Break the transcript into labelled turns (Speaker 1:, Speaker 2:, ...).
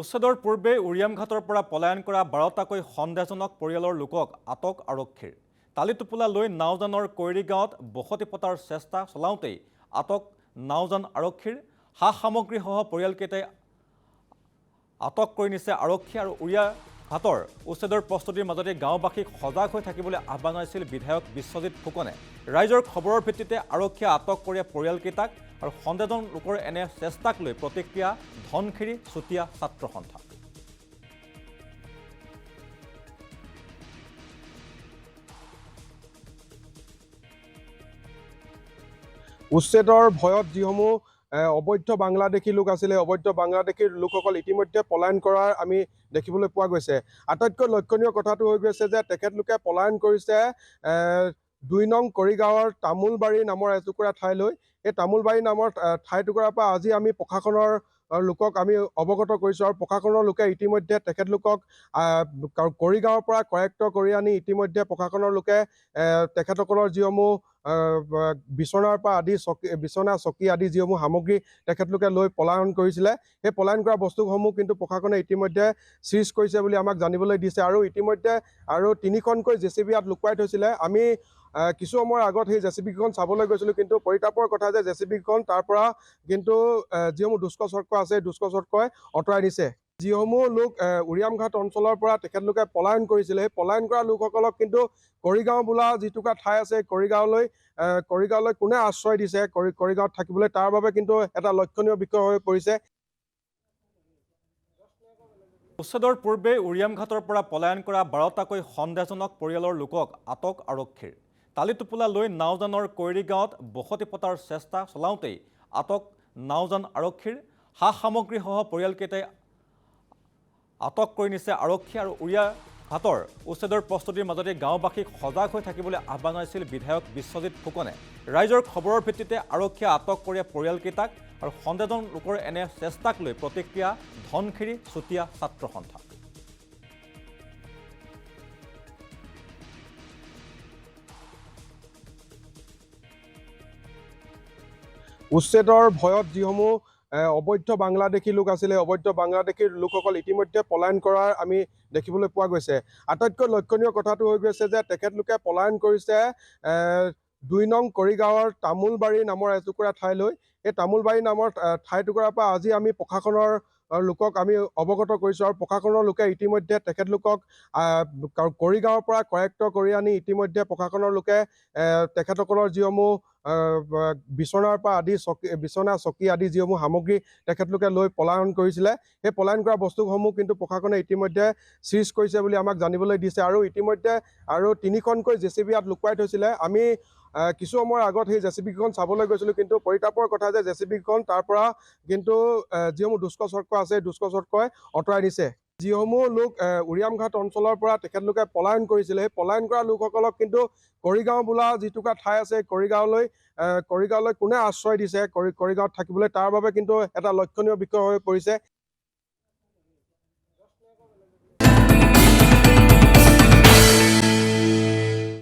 Speaker 1: উচ্ছেদৰ পূৰ্বে উৰিয়ামঘাটৰ পৰা পলায়ন কৰা 12টাকৈ সন্দেহজনক পৰিয়ালৰ লোকক আটক আৰক্ষীৰ। তালিটোপোলা লৈ নাওজানৰ কৈৰী গাঁৱত বসতি পতাৰ চেষ্টা চলাওঁতেই আটক নাওজান আৰক্ষীৰ। সা সামগ্ৰীসহ পৰিয়ালকেইটাই আটক কৰি নিছে আৰক্ষী আৰু উৰিয়াঘাটৰ উচ্ছেদৰ প্ৰস্তুতিৰ মাজতে গাঁওবাসীক সজাগ হৈ থাকিবলৈ আহ্বান জনাইছিল বিধায়ক বিশ্বজিৎ ফুকনে। ৰাইজৰ খবৰৰ ভিত্তিতে আৰক্ষীয়ে আটক কৰে পৰিয়ালকেইটাক আৰু সন্দেহজন লোকৰ এনে চেষ্টাক লৈ প্ৰতিক্ৰিয়া ধনশিৰি চুতীয়া ছাত্ৰ সন্থা।
Speaker 2: উচ্ছেদৰ ভয়ত যিসমূহ অবৈধ বাংলাদেশী লোক আছিলে অবৈধ বাংলাদেশী লোকসকল ইতিমধ্যে পলায়ন কৰাৰ আমি দেখিবলৈ পোৱা গৈছে। আটাইতকৈ লক্ষণীয় কথাটো হৈ গৈছে যে তেখেতলোকে পলায়ন কৰিছে ২ নং কৰিগাঁৱৰ তামোলবাৰী নামৰ এটুকুৰা ঠাইলৈ। এই তামোলবাৰী নামৰ ঠাইটুকুৰাৰ পৰা আজি আমি প্ৰশাসনৰ লোকক আমি অৱগত কৰিছোঁ আৰু প্ৰশাসনৰ লোকে ইতিমধ্যে তেখেতলোকক কৰিগাঁৱৰ পৰা কৰেক্ট কৰি আনি ইতিমধ্যে প্ৰশাসনৰ লোকে তেখেতসকলৰ যিসমূহ বিচনাৰ পৰা আদি বিচনা চকী আদি যিসমূহ সামগ্ৰী তেখেতলোকে লৈ পলায়ন কৰিছিলে, সেই পলায়ন কৰা বস্তুসমূহ কিন্তু প্ৰশাসনে ইতিমধ্যে চিজ কৰিছে বুলি আমাক জানিবলৈ দিছে। আৰু ইতিমধ্যে আৰু 3খনকৈ জেচিবি ইয়াত লুকুৱাই থৈছিলে। আমি কিছু সময়ৰ আগত সেই জেচিবিখন চাবলৈ গৈছিলোঁ, কিন্তু পৰিতাপৰ কথা যে জেচিবিখন তাৰ পৰা কিন্তু যিসমূহ দুষ্ক চক্ৰ আছে দুষ্ক চক্ৰই আঁতৰাই দিছে। যিসমূহ লোক উৰিয়ামঘাট অঞ্চলৰ পৰা তেখেতলোকে পলায়ন কৰিছিলে, সেই পলায়ন কৰা লোকসকলক কিন্তু কৰিগাঁও বোলা যিটুকুৰা ঠাই আছে কৰিগাঁৱলৈ কোনে আশ্ৰয় দিছে কৰিগাঁৱত থাকিবলৈ, তাৰ বাবে কিন্তু এটা লক্ষণীয় বিষয় হৈ পৰিছে।
Speaker 1: উচ্ছেদৰ পূৰ্বে উৰিয়ামঘাটৰ পৰা পলায়ন কৰা 12টাকৈ সন্দেহজনক পৰিয়ালৰ লোকক আটক আৰক্ষীৰ। তালিটোপোলা লৈ নাওজানৰ কৈৰী গাঁৱত বসতি পতাৰ চেষ্টা চলাওঁতেই আটক নাওজান আৰক্ষীৰ। সা সামগ্ৰীসহ পৰিয়ালকেইটাই আটক কৰি নিছে আৰক্ষী আৰু উৰিয়াঘাটৰ উচ্ছেদৰ প্ৰস্তুতিৰ মাজতে গাঁওবাসীক সজাগ হৈ থাকিবলৈ আহ্বান জনাইছিল বিধায়ক বিশ্বজিৎ ফুকনে। ৰাইজৰ খবৰৰ ভিত্তিতে আৰক্ষীয়ে আটক কৰে পৰিয়ালকেইটাক আৰু সন্দেহজন লোকৰ এনে চেষ্টাক লৈ প্ৰতিক্ৰিয়া ধনশিৰি চুতীয়া ছাত্ৰ সন্থা।
Speaker 2: উচ্ছেদৰ ভয়ত যিসমূহ অবৈধ বাংলাদেশী লোক আছিলে অবৈধ বাংলাদেশী লোকসকল ইতিমধ্যে পলায়ন কৰাৰ আমি দেখিবলৈ পোৱা গৈছে। আটাইতকৈ লক্ষণীয় কথাটো হৈ গৈছে যে তেখেতলোকে পলায়ন কৰিছে ২ নং কৰিগাঁৱৰ তামোলবাৰী নামৰ এটুকুৰা ঠাইলৈ। এই তামোলবাৰী নামৰ ঠাইটুকুৰাৰ পৰা আজি আমি প্ৰশাসনৰ লোকক আমি অৱগত কৰিছোঁ আৰু প্ৰশাসনৰ লোকে ইতিমধ্যে তেখেতলোকক কৰিগাঁৱৰ পৰা কৰেক্ট কৰি আনি ইতিমধ্যে প্ৰশাসনৰ লোকে তেখেতসকলৰ যিসমূহ বিচনাৰ পৰা আদি বিচনা চকী আদি যিসমূহ সামগ্ৰী তেখেতলোকে লৈ পলায়ন কৰিছিলে, সেই পলায়ন কৰা বস্তুসমূহ কিন্তু প্ৰশাসনে ইতিমধ্যে চিজ কৰিছে বুলি আমাক জানিবলৈ দিছে। আৰু ইতিমধ্যে আৰু 3খনকৈ জেচিবি ইয়াত লুকুৱাই থৈছিলে। আমি কিছু সময়ৰ আগত সেই জেচিবিখন চাবলৈ গৈছিলোঁ, কিন্তু পৰিতাপৰ কথা যে জেচিবিখন তাৰ পৰা কিন্তু যিসমূহ দুষ্ক চক্ৰ আছে দুষ্ক চক্ৰই আঁতৰাই দিছে। যিসমূহ লোক উৰিয়ামঘাট অঞ্চলৰ পৰা তেখেতলোকে পলায়ন কৰিছিলে, সেই পলায়ন কৰা লোকসকলক কিন্তু কৰিগাঁও বোলা যিটুকুৰা ঠাই আছে কৰিগাঁৱলৈ কোনে আশ্ৰয় দিছে কৰিগাঁৱত থাকিবলৈ, তাৰ বাবে কিন্তু এটা লক্ষণীয় বিষয় হৈ পৰিছে।